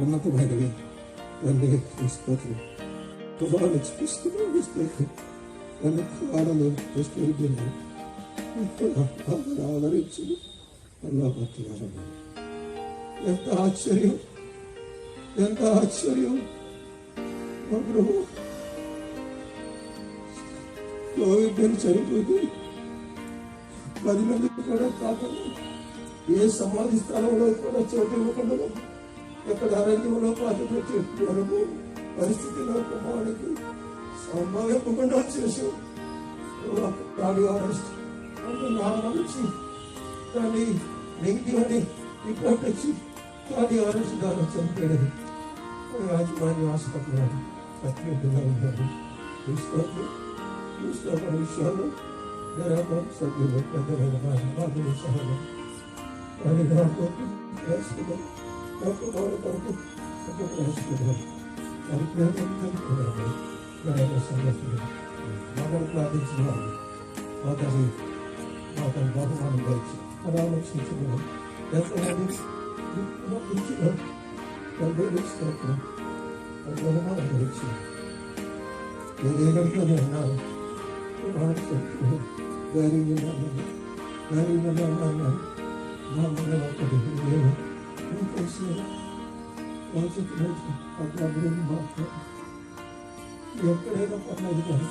ఉన్నతమైనవి తండ్రి నిష్పత్తి కుమారుని చూపిస్తున్నాను నిష్పత్తి తండ్రి ఆడలు తీసుకెళ్ళి ఆదరించి అల్లా భక్తి ఎంత ఆశ్చర్యం ఎంత ఆశ్చర్యం మా ప్రభు కోవిడ్ చనిపోతే 10 మంది కూడా కాకుండా ఏ సమాధి స్థలంలో కూడా చోటు ఇవ్వకుండా ఎక్కడ అరణ్యంలో పాత పెట్టి వరకు పరిస్థితిలో కుమారుడికి సంభవించకుండా చేసాం అరెస్ట్ అంటే నా నుంచి కానీ నెగిటివ్ అని రిపోర్ట్ వచ్చి అరెస్ట్ ద్వారా చనిపోయాడు రాజమాన్య హాస్పిటల్ సత్యంగా ఉన్నారు విషయాల్లో సభ్యులు పెద్దమైన బాధలు సహాయం వారి వేసుకున్నారు వారి కొరకు వేసుకున్నారు వారి ప్రేమ సంగతులు మగలు ప్రార్థించిన వారు మాతని బహుమానం వచ్చి పరామర్శించిన ఎంతమంది ఇచ్చిన బహుమానం వచ్చి నేను అన్నాను ఎక్కడైనా పర్లేదు కానీ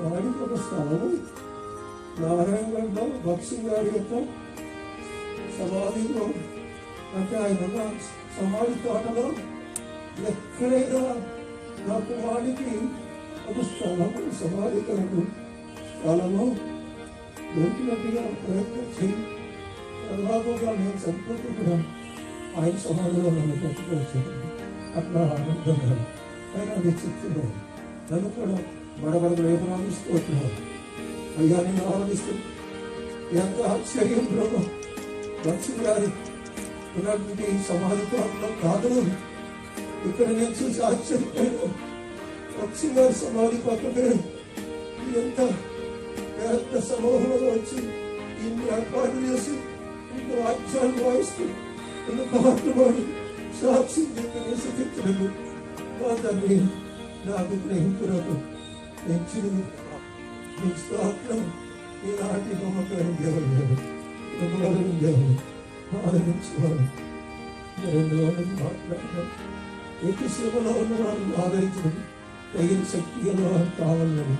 వాడికి ఒక స్థలం నారాయణగఢ్లో బక్సింగ్ గారి యొక్క సమాధిలో అంటే ఆయన సమాధి తోటలో ఎక్కడైనా నా కుమారుడికి ఒక స్థలము సమాధి కొరకు స్థలము దొరికినట్టుగా ప్రయత్నం చేయి. తర్వాత నేను చనిపోతే కూడా ఆయన సమాధిలో నన్ను పెట్టుకోవచ్చు. అట్లా ఆనందంగా ఆయన అది చెప్తున్నాను. నన్ను కూడా బడబడ ఆనందిస్తున్నాను. అయ్యా నేను ఆనందిస్తున్నాను. ఎంత ఆశ్చర్యం బ్రహ్మ లక్ష్మి గారి ఉన్నటువంటి సమాధి ప్రాంతం కాదు. ఇక్కడ నేను చూసి ఆశ్చర్యపోయాను. లక్ష్మి గారి సమాధి పక్కనే ఎంత పెద్ద సమూహంలో వచ్చి ఇన్ని ఏర్పాటు చేసి ఇంత వాక్యాలు వాయిస్తూ ఇంత పాటలు సాక్షి చెప్పినట్లు మా తండ్రి నాకు ప్రేమికులకు పెంచిన నీ స్తోత్రం. ఈనాటి నమ్మకం దేవుడు ఆదరించేవాడు. 2 రోజులు మాట్లాడడం ఎట్టి శ్రమలో ఉన్న వాళ్ళని ఆదరించడం తగిన శక్తి గల వారు కావాలని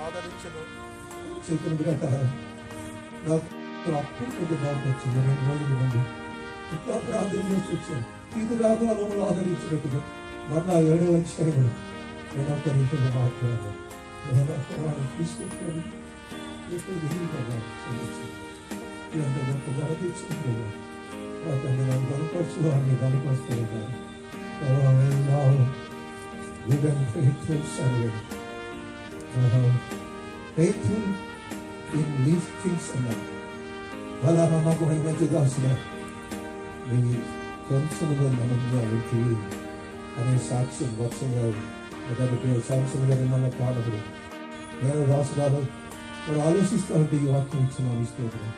ఆదరించడం చెప్పిన ప్రకారం నాకు అప్పుడు కొద్ది బాధ వచ్చింది. 2 రోజుల ముందు ఇంకా ప్రార్థన చేసి వచ్చాను. ఇది రాగాలను ఆదరించినట్టుగా మరలా 7వ అధ్యాయంలో నేను ఒక రీతిలో మాట్లాడాను. తీసుకుంటాను ఎంత గొప్ప బలపించుకుంటున్నాను. అతన్ని నన్ను బలపరచు వాడిని బలపరుస్తున్నాను. faithful servant, faithful in least things enough. Wala na mabuhay na Diyos na may konsumo naman niya uti అనే సాక్ష్యం వచ్చంగా సాక్ష్యం గారి మన పాడదు. నేను రాసుగారు మరి ఆలోచిస్తూ ఉంటే ఈ వాక్యం ఇచ్చిన ఇస్తున్నాను.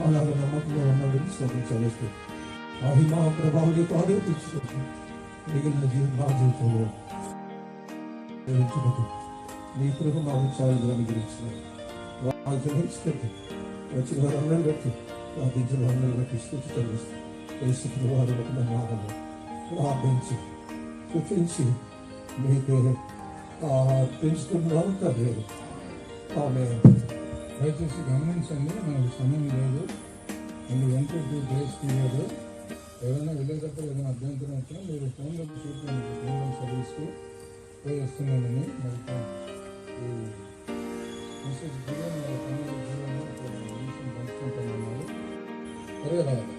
అలాగే నమ్మకంగా ఉన్నది శ్రమించలేదు. ఆ హిమా ప్రభావం నీకు ఆరోపించుకోవచ్చు. మిగిలిన నా జీవితంలో నీ కృప మా విచారాలు అనుగ్రహించిన వాక్యం వచ్చిన వారందరూ బట్టి ప్రార్థించిన వారందరూ బట్టి స్థితి కలిగిస్తాను. పరిస్థితుల వారు నమ్మకంలో ప్రార్థించి చూపించి మీకు తెలుసుకున్నాం కదా. ఆమె దయచేసి గమనించండి, మనకు సమయం లేదు. మీరు 1 to 2 days తీయదు. ఎవరైనా వెళ్ళేటప్పుడు ఏదైనా అభ్యంతరం వచ్చినా మీరు ఫోన్లో చూపించండి. ఫోన్ సర్వీస్కి పే చేస్తున్నానని మనకు ఈ మెసేజ్ జీవన్ ఫోన్లో జీవన్ పంచుకుంటున్నారు. సరే రావాలి.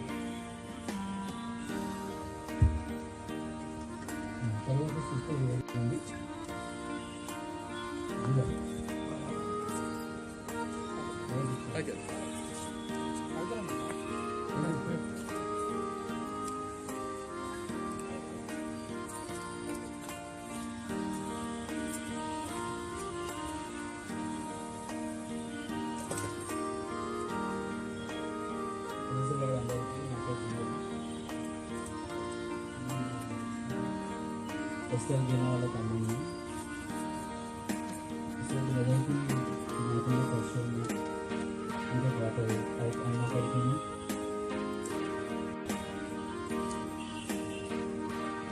తర్వాత సిస్టర్ వెళ్ళండి. Pastel ginawa kami niya. So, ginagawa ko yung pastel hindi ko ito ay nakalikin niya.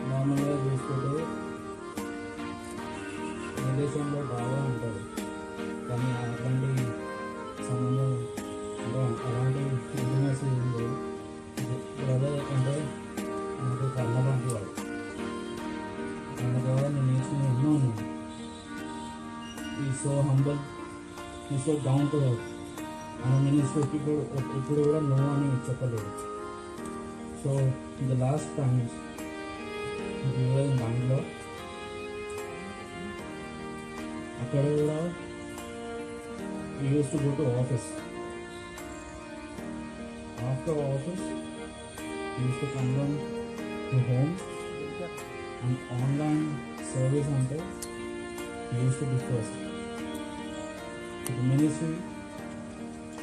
మామూలుగా చూసుకుంటే రిలేషన్లో బాగా ఉంటుంది, కానీ అలాంటి సంబంధం అలాంటి ఇంటిమేసీ ఉంది. బ్రదర్ అంటే నాకు కళ్ళ లాంటి వాడు. ఆయన ద్వారా నేను నేర్చుకుని ఎన్నో ఉన్నాయి. ఈ సో హంబల్, ఈ సో డౌన్ టు ఎర్త్. ఆయన నేను ఇప్పుడు కూడా నో అని చెప్పలేదు. సో ద లాస్ట్ టైమ్స్ దాంట్లో అక్కడ కూడా use to go to office. After office use to come down to home. And online service అంటే use to be first. The ministry,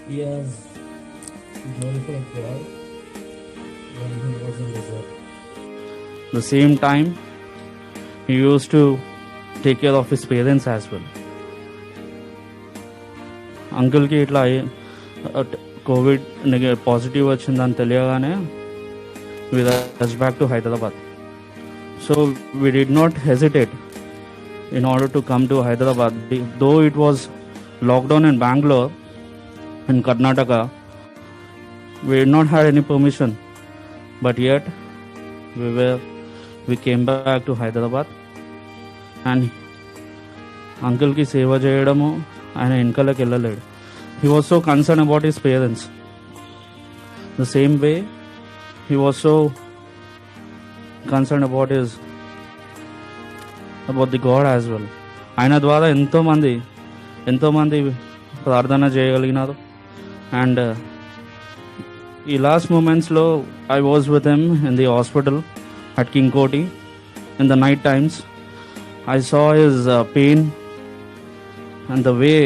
he has glorified God when he was in the world. The same time, he used to take care of his parents as well. అంకుల్కి ఇట్లా Covid positive వచ్చిందని తెలియగానే we rushed back to Hyderabad. So we did not hesitate in order to come to Hyderabad. Though it was lockdown in Bangalore, in Karnataka, we did not have any permission, but yet we came back to Hyderabad, and అంకుల్కి సేవ చేయడము ఆయన వెనకాలకి వెళ్ళలేడు. He was so concerned about his parents. The same way he was so concerned about the God as well. ఆయన ద్వారా ఎంతోమంది ప్రార్థన చేయగలిగినారు. And ఈ లాస్ట్ మూమెంట్స్లో I was with him in the hospital at King Koti in the night times. I saw his pain and the way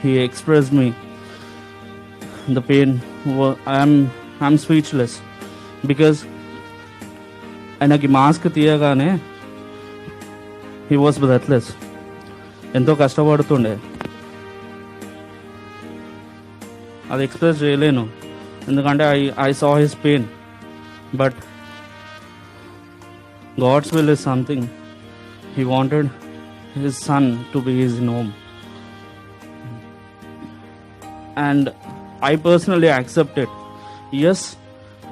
he expressed me the pain. I'm speechless because ఆయనకి mask తీయగానే he was breathless. ఎంతో కష్టపడుతుండే, అది express చేయలేను ఎందుకంటే I saw his pain, but God's will is something. He wanted his son to be his home, and I personally accept it. Yes,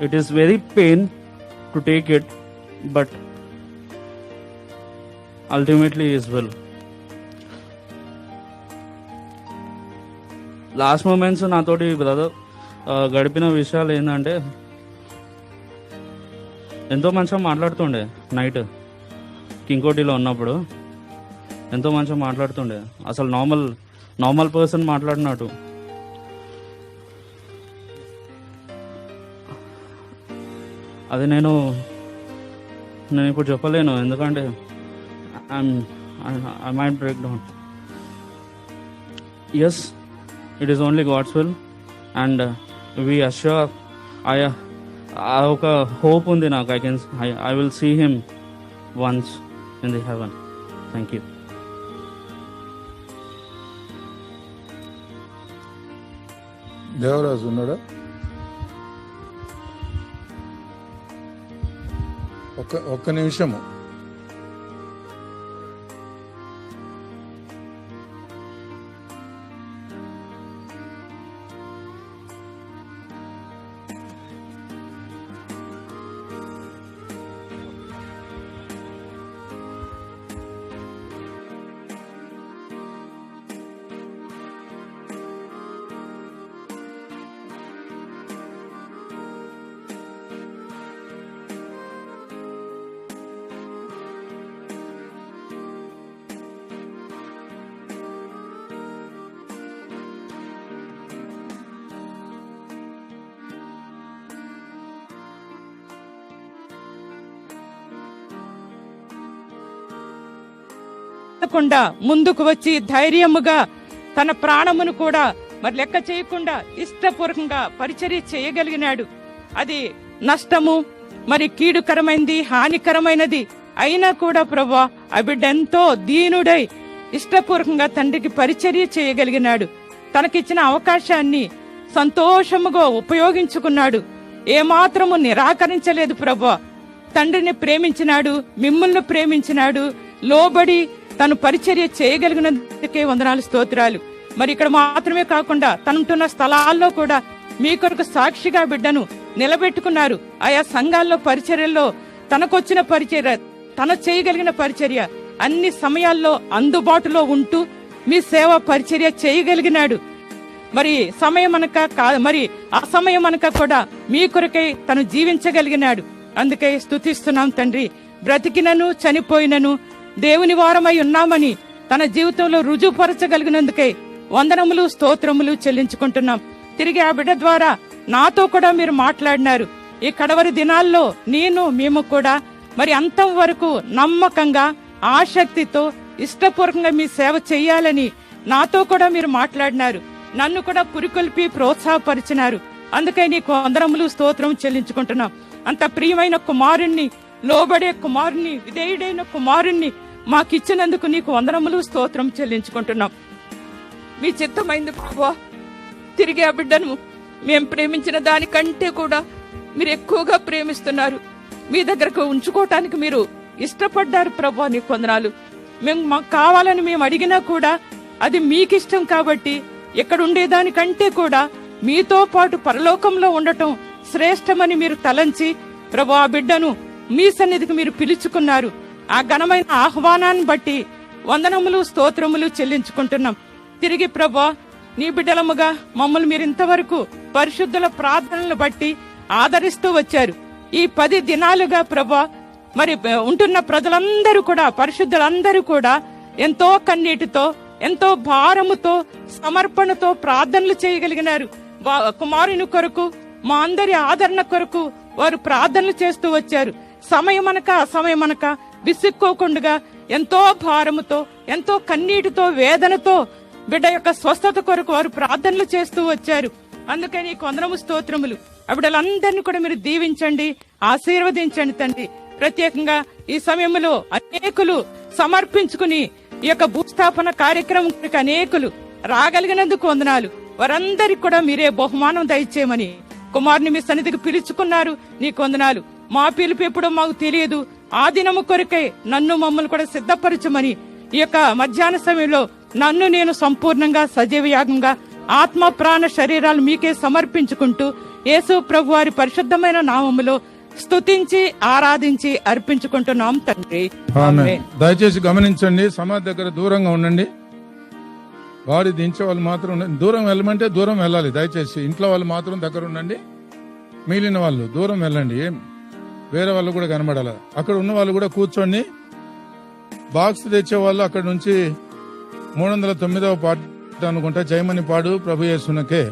it is very pain to take it, but ultimately his will. Last moments నాతోటి brother గడిపిన విషయాలు ఏంటంటే ఎంతో మంచిగా మాట్లాడుతుండే. Night కింకోటిలో ఉన్నప్పుడు ఎంతో మంచిగా మాట్లాడుతుండే, అసలు నార్మల్ పర్సన్ మాట్లాడినట్టు. అది నేను ఇప్పుడు చెప్పలేను ఎందుకంటే I might break down. Yes, it is only God's will and we assure. ఒక హోప్ ఉంది నాకు. I will see him once in the heaven. Thank you. Devaraju ఉన్నాడా? ఒక్క నిమిషము. కుండా ముందుకు వచ్చి ధైర్యముగా తన ప్రాణమును కూడా మరి లెక్క చేయకుండా ఇష్టపూర్వకంగా పరిచర్య చేయగలిగినాడు. అది నష్టము, మరి కీడుకరమైనది, హానికరమైనది అయినా కూడా ప్రభువా ఆ బిడ్డ ఎంతో దీనుడై ఇష్టపూర్వకంగా తండ్రికి పరిచర్య చేయగలిగినాడు. తనకిచ్చిన అవకాశాన్ని సంతోషముగా ఉపయోగించుకున్నాడు. ఏమాత్రము నిరాకరించలేదు ప్రభువా. తండ్రిని ప్రేమించినాడు, మిమ్ములను ప్రేమించినాడు, లోబడి తను పరిచర్య చేయగలిగినందుకే వందనాలు, స్తోత్రాలు. మరి ఇక్కడ మాత్రమే కాకుండా తనుంటున్న స్థలాల్లో కూడా మీ కొరకు సాక్షిగా బిడ్డను నిలబెట్టుకున్నారు. ఆయా సంఘాల్లో పరిచర్యల్లో తనకొచ్చిన పరిచర్య, తన చేయగలిగిన పరిచర్య అన్ని సమయాల్లో అందుబాటులో ఉంటూ మీ సేవ పరిచర్య చేయగలిగినాడు. మరి మరి ఆ సమయం అనక కూడా మీ కొరకై తను జీవించగలిగినాడు. అందుకే స్తుతిస్తున్నాం తండ్రి. బ్రతికినను చనిపోయినను దేవుని వారమై ఉన్నామని తన జీవితంలో రుజువుపరచగలిగినందుకే వందనములు, స్తోత్రములు చెల్లించుకుంటున్నాం. తిరిగి ఆ బిడ్డ ద్వారా నాతో కూడా మీరు మాట్లాడినారు. ఈ కడవరి దినాల్లో మేము కూడా మరి అంతం వరకు నమ్మకంగా, ఆసక్తితో, ఇష్టపూర్వకంగా మీ సేవ చెయ్యాలని నాతో కూడా మీరు మాట్లాడినారు. నన్ను కూడా పురికొల్పి ప్రోత్సాహపరిచినారు. అందుకే నీకు వందనములు, స్తోత్రం చెల్లించుకుంటున్నాం. అంత ప్రియమైన కుమారుణ్ణి, లోబడే కుమారుణ్ణి, విధేయుడైన కుమారుణ్ణి మాకిచ్చినందుకు నీకు వందనములు, స్తోత్రం చెల్లించుకుంటున్నాం. మీ చిత్తమైంది ప్రభువా. తిరిగి ఆ బిడ్డను మేము ప్రేమించిన దానికంటే కూడా మీరు ఎక్కువగా ప్రేమిస్తున్నారు. మీ దగ్గరకు ఉంచుకోవటానికి మీరు ఇష్టపడ్డారు ప్రభువా. నీకు వందనాలు. మాకు కావాలని మేము అడిగినా కూడా అది మీకిష్టం కాబట్టి ఇక్కడ ఉండేదానికంటే కూడా మీతో పాటు పరలోకంలో ఉండటం శ్రేష్టమని మీరు తలంచి ప్రభు ఆ బిడ్డను మీ సన్నిధికి మీరు పిలుచుకున్నారు. ఆ ఘనమైన ఆహ్వానాన్ని బట్టి వందనములు స్తోత్రములు చెల్లించుకుంటున్నాం. తిరిగి ప్రభా నీ బిడ్డలముగా మమ్మల్ని మీరు ఇంతవరకు పరిశుద్ధుల ప్రార్థనలు బట్టి ఆదరిస్తూ వచ్చారు. ఈ 10 దినాలుగా ప్రభా మరి ఉంటున్న ప్రజలందరూ కూడా, పరిశుద్ధులందరూ కూడా ఎంతో కన్నీటితో, ఎంతో భారముతో, సమర్పణతో ప్రార్థనలు చేయగలిగినారు. కుమారుని కొరకు, మా అందరి ఆదరణ కొరకు వారు ప్రార్థనలు చేస్తూ వచ్చారు. సమయమనక అసమయమనక విసుక్కోకుండా ఎంతో భారముతో, ఎంతో కన్నీటితో, వేదనతో బిడ్డ యొక్క స్వస్థత కొరకు వారు ప్రార్థనలు చేస్తూ వచ్చారు. అందుకని కొందరము స్తోత్రములు. బిడ్డలందరినీ కూడా మీరు దీవించండి, ఆశీర్వదించండి తండ్రి. ప్రత్యేకంగా ఈ సమయంలో అనేకులు సమర్పించుకుని ఈ యొక్క భూస్థాపన కార్యక్రమానికి అనేకులు రాగలిగినందుకు వందనాలు. వారందరికి కూడా మీరే బహుమానం దయచేయమని కుమారుని మీ సన్నిధికి పిలుచుకున్నారు. నీకు వందనాలు. మా పిలుపు ఎప్పుడో మాకు తెలియదు. ఆ దినము కొరకై నన్ను మమ్మల్ని కూడా సిద్ధపరచమని ఈ యొక్క మధ్యాహ్న సమయంలో నన్ను నేను సంపూర్ణంగా సజీవ యాగంగా ఆత్మ ప్రాణ శరీరాలు మీకే సమర్పించుకుంటూ యేసు ప్రభు వారి పరిశుద్ధమైన నామములో స్తుతించి ఆరాధించి అర్పించుకుంటున్నాం తండ్రి. ఆమేన్. దయచేసి గమనించండి, సమాధి దగ్గర దూరంగా ఉండండి. వాడి దించే వాళ్ళు మాత్రం ఉండండి. దూరం వెళ్ళమంటే దూరం వెళ్ళాలి. దయచేసి ఇంట్లో వాళ్ళు మాత్రం దగ్గర ఉండండి. మిగిలిన వాళ్ళు దూరం వెళ్ళండి. వేరే వాళ్ళు కూడా కనబడాలి. అక్కడ ఉన్న వాళ్ళు కూడా కూర్చోండి. బాక్స్ తెచ్చే వాళ్ళు అక్కడ నుంచి 309వ పాట అనుకుంటా, జయమని పాడు ప్రభు యేసునకే.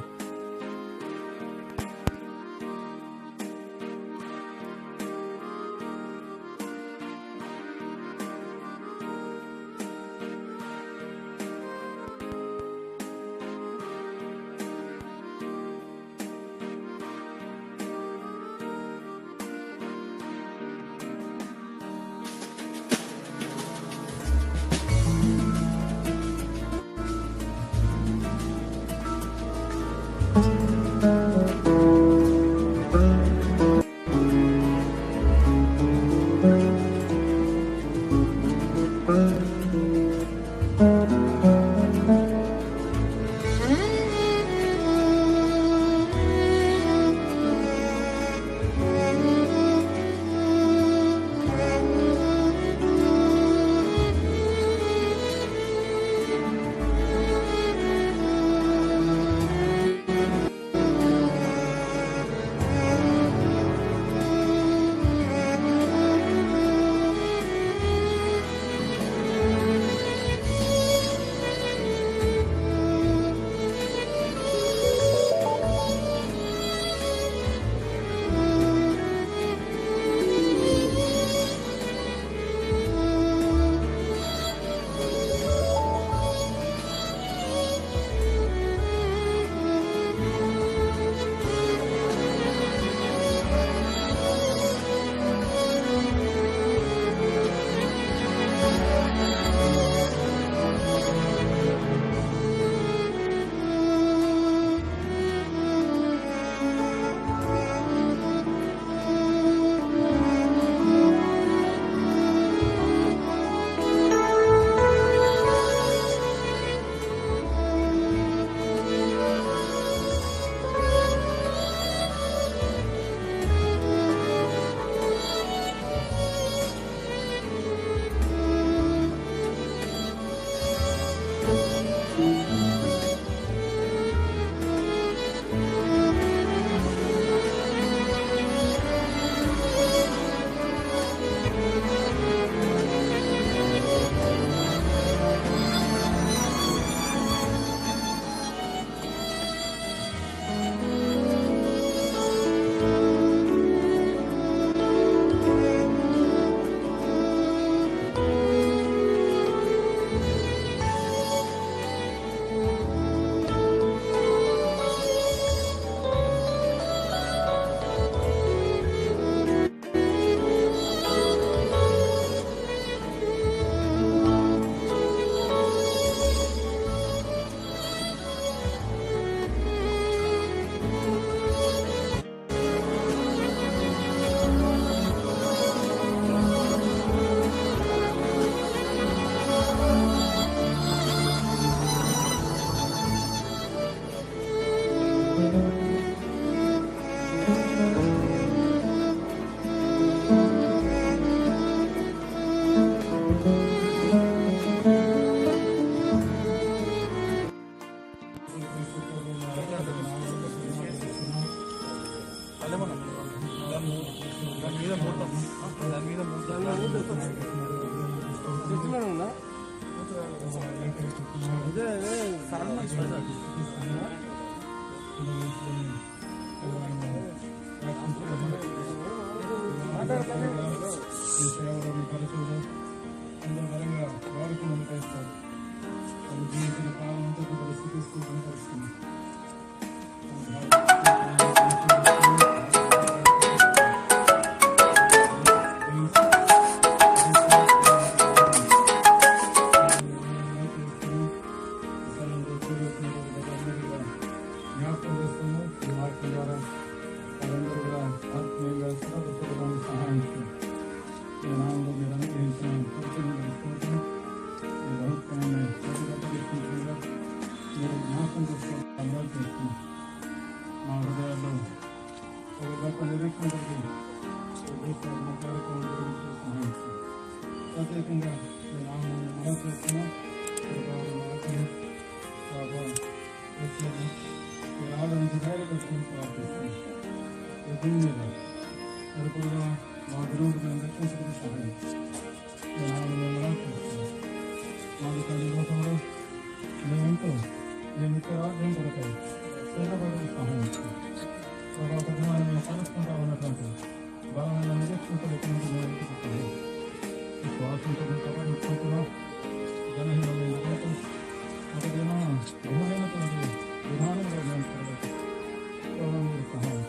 ప్రత్యేకంగా మీ నామాన్ని మనం చేస్తున్నాం. రావడానికి ధైర్యపరుచుకుని ప్రార్థిస్తున్నాం. ఈ భూమి మీద సరిపడగా మా విరోధులను రక్షించడానికి సహాయం మీ నామాన్ని మనం చేస్తున్నాం. మాకు తల్లి లోకంలో మేముంటూ మేము ఇతర రాజ్యం కొరకై సేవపడడానికి సహాయం తర్వాత దినాన్ని మేము కలుసుకుంటా ఉన్నటువంటి బలమైన నిరీక్షణతో ఎటువంటి మేము ఎదుగుతున్నాం. విశ్వాసంతో ప్రకటించుకుంటున్నాం. జనహీనమైన రేటు ఒకటేనా బహుమైనటువంటి విధానంలో మేము మీరు సహాయం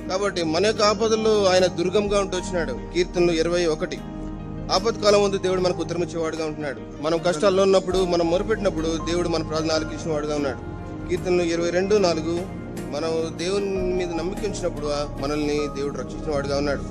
కాబట్టి మన యొక్క ఆపదల్లో ఆయన దుర్గంగా ఉంటూ వచ్చినాడు. కీర్తనలు 21. ఆపత్కాలం ముందు దేవుడు మనకు ఉత్తరం ఇచ్చేవాడుగా ఉంటున్నాడు. మనం కష్టాల్లో ఉన్నప్పుడు, మనం మొరపెట్టినప్పుడు దేవుడు మన ప్రార్థన ఆలకించిన వాడుగా ఉన్నాడు. కీర్తనలు 22:4 మనం దేవుని మీద నమ్మిక ఉంచినప్పుడు మనల్ని దేవుడు రక్షించిన వాడుగా ఉన్నాడు.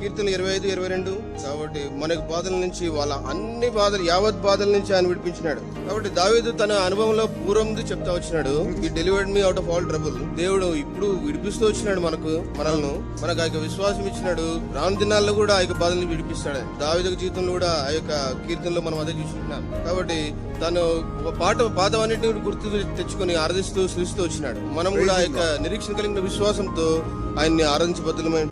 కీర్తనలు 25-22 కాబట్టి మనకు బాధల నుంచి, వాళ్ళ అన్ని బాధలు, యావత్ బాధల నుంచి ఆయన విడిపించినాడు. కాబట్టి దావీదు తన అనుభవంలో పూర్వంది చెప్తా వచ్చినాడు, ఈ delivered me out of all trouble. దేవుడు ఇప్పుడు విడిపిస్తూ వచ్చినాడు మనకు ఆ యొక్క విశ్వాసం ఇచ్చినాడు. రాను దినాల్లో కూడా ఆ యొక్క బాధల్ని విడిపిస్తాడు. దావీదు జీవితంలో కూడా ఆ యొక్క కీర్తనలో మనం అదే చూసుకుంటున్నాం. కాబట్టి తను పాతవన్నింటిని గుర్తు తెచ్చుకొని ఆరాధిస్తూ స్తుతిస్తూ వచ్చినాడు. మనం కూడా ఆ యొక్క నిరీక్షణ కలిగిన విశ్వాసంతో ఆయన్ని ఆరాధించబద్దులమైన